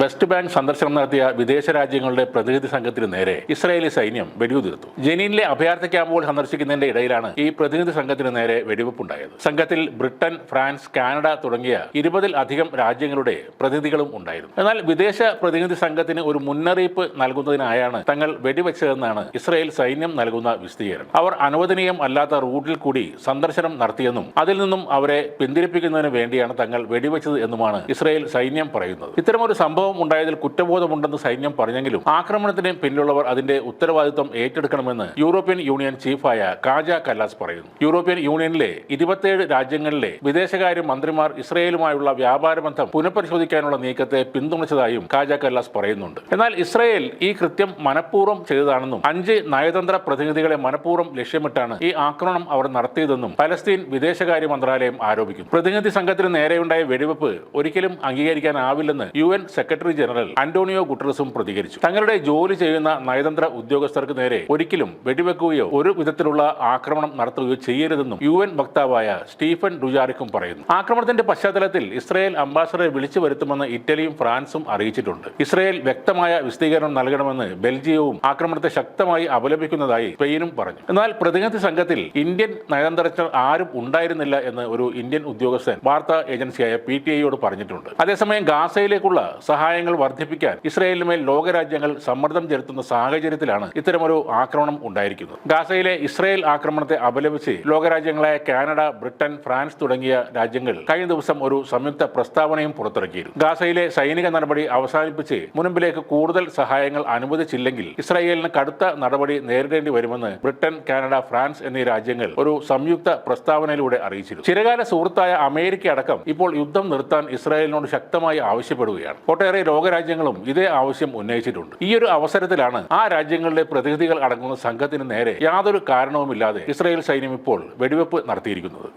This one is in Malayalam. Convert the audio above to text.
വെസ്റ്റ് ബാങ്ക് സന്ദർശനം നടത്തിയ വിദേശ രാജ്യങ്ങളുടെ പ്രതിനിധി സംഘത്തിന് നേരെ ഇസ്രായേലി സൈന്യം വെടിയുതിർത്തു. ജനീനിലെ അഭയാർത്ഥി ക്യാമ്പുകൾ സന്ദർശിക്കുന്നതിന്റെ ഇടയിലാണ് ഈ പ്രതിനിധി സംഘത്തിന് നേരെ വെടിവെപ്പുണ്ടായത്. സംഘത്തിൽ ബ്രിട്ടൻ, ഫ്രാൻസ്, കാനഡ തുടങ്ങിയ 20-ൽ-അധികം രാജ്യങ്ങളുടെ പ്രതിനിധികളും ഉണ്ടായിരുന്നു. എന്നാൽ വിദേശ പ്രതിനിധി സംഘത്തിന് ഒരു മുന്നറിയിപ്പ് നൽകുന്നതിനായാണ് തങ്ങൾ വെടിവെച്ചതെന്നാണ് ഇസ്രായേൽ സൈന്യം നൽകുന്ന വിശദീകരണം. അവർ അനുവദനീയം അല്ലാത്ത റൂട്ടിൽ കൂടി സന്ദർശനം നടത്തിയെന്നും അതിൽ നിന്നും അവരെ പിന്തിരിപ്പിക്കുന്നതിന് വേണ്ടിയാണ് തങ്ങൾ വെടിവെച്ചത് എന്നുമാണ് ഇസ്രായേൽ സൈന്യം പറയുന്നത്. ഇത്തരമൊരു സംഭവം ഉണ്ടായതിൽ കുറ്റബോധമുണ്ടെന്ന് സൈന്യം പറഞ്ഞെങ്കിലും ആക്രമണത്തിന് പിന്നിലുള്ളവർ അതിന്റെ ഉത്തരവാദിത്വം ഏറ്റെടുക്കണമെന്ന് യൂറോപ്യൻ യൂണിയൻ ചീഫായ കാജ കല്ലാസ് പറയുന്നു. യൂറോപ്യൻ യൂണിയനിലെ 27 രാജ്യങ്ങളിലെ വിദേശകാര്യ മന്ത്രിമാർ ഇസ്രായേലുമായുള്ള വ്യാപാര ബന്ധം പുനഃപരിശോധിക്കാനുള്ള നീക്കത്തെ പിന്തുണച്ചതായും കാജ കല്ലാസ് പറയുന്നുണ്ട്. എന്നാൽ ഇസ്രായേൽ ഈ കൃത്യം മനഃപൂർവ്വം ചെയ്തതാണെന്നും 5 നയതന്ത്ര പ്രതിനിധികളെ മനഃപൂർവ്വം ലക്ഷ്യമിട്ടാണ് ഈ ആക്രമണം അവർ നടത്തിയതെന്നും പലസ്തീൻ വിദേശകാര്യ മന്ത്രാലയം ആരോപിക്കുന്നു. പ്രതിനിധി സംഘത്തിന് നേരെയുണ്ടായ വെടിവെപ്പ് ഒരിക്കലും അംഗീകരിക്കാനാവില്ലെന്ന് UN സെക്രട്ടറി ജനറൽ അന്റോണിയോ ഗുട്ടറസും പ്രതികരിച്ചു. തങ്ങളുടെ ജോലി ചെയ്യുന്ന നയതന്ത്ര ഉദ്യോഗസ്ഥർക്ക് നേരെ ഒരിക്കലും വെടിവെക്കുകയോ ഒരു വിധത്തിലുള്ള ആക്രമണം നടത്തുകയോ ചെയ്യരുതെന്നും UN വക്താവായ സ്റ്റീഫൻ ഡുജാറിക്കും പറയുന്നു. ആക്രമണത്തിന്റെ പശ്ചാത്തലത്തിൽ ഇസ്രായേൽ അംബാസഡറെ വിളിച്ചു വരുത്തുമെന്ന് ഇറ്റലിയും ഫ്രാൻസും അറിയിച്ചിട്ടുണ്ട്. ഇസ്രായേൽ വ്യക്തമായ വിശദീകരണം നൽകണമെന്ന് ബെൽജിയവും ആക്രമണത്തെ ശക്തമായി അപലപിക്കുന്നതായി സ്പെയിനും പറഞ്ഞു. എന്നാൽ പ്രതിനിധി സംഘത്തിൽ ഇന്ത്യൻ നയതന്ത്രജ്ഞർ ആരും ഉണ്ടായിരുന്നില്ല എന്ന് ഒരു ഇന്ത്യൻ ഉദ്യോഗസ്ഥൻ വാർത്താ ഏജൻസിയായ PTIയോട് പറഞ്ഞിട്ടുണ്ട്. അതേസമയം ഗാസയിലേക്കുള്ള സഹായങ്ങൾ വർദ്ധിപ്പിക്കാൻ ഇസ്രായേലിനുമേൽ ലോകരാജ്യങ്ങൾ സമ്മർദ്ദം ചെലുത്തുന്ന സാഹചര്യത്തിലാണ് ഇത്തരമൊരു ആക്രമണം ഉണ്ടായിരിക്കുന്നത്. ഗാസയിലെ ഇസ്രായേൽ ആക്രമണത്തെ അപലപിച്ച് ലോകരാജ്യങ്ങളായ കാനഡ, ബ്രിട്ടൻ, ഫ്രാൻസ് തുടങ്ങിയ രാജ്യങ്ങൾ കഴിഞ്ഞ ദിവസം ഒരു സംയുക്ത പ്രസ്താവനയും പുറത്തിറക്കിയിരുന്നു. ഗാസയിലെ സൈനിക നടപടി അവസാനിപ്പിച്ച് മുൻപിലേക്ക് കൂടുതൽ സഹായങ്ങൾ അനുവദിച്ചില്ലെങ്കിൽ ഇസ്രായേലിന് കടുത്ത നടപടി നേരിടേണ്ടി വരുമെന്ന് ബ്രിട്ടൻ, കാനഡ, ഫ്രാൻസ് എന്നീ രാജ്യങ്ങൾ ഒരു സംയുക്ത പ്രസ്താവനയിലൂടെ അറിയിച്ചിരുന്നു. ചിരകാല സുഹൃത്തായ അമേരിക്ക അടക്കം ഇപ്പോൾ യുദ്ധം നിർത്താൻ ഇസ്രായേലിനോട് ശക്തമായി ആവശ്യപ്പെടുകയാണ്. ഒട്ടേറെ ലോകരാജ്യങ്ങളും ഇതേ ആവശ്യം ഉന്നയിച്ചിട്ടുണ്ട്. ഈ ഒരു അവസരത്തിലാണ് ആ രാജ്യങ്ങളുടെ പ്രതിനിധികൾ അടങ്ങുന്ന സംഘത്തിന് നേരെ യാതൊരു കാരണവുമില്ലാതെ ഇസ്രായേൽ സൈന്യം ഇപ്പോൾ വെടിവെപ്പ് നടത്തിയിരിക്കുന്നത്.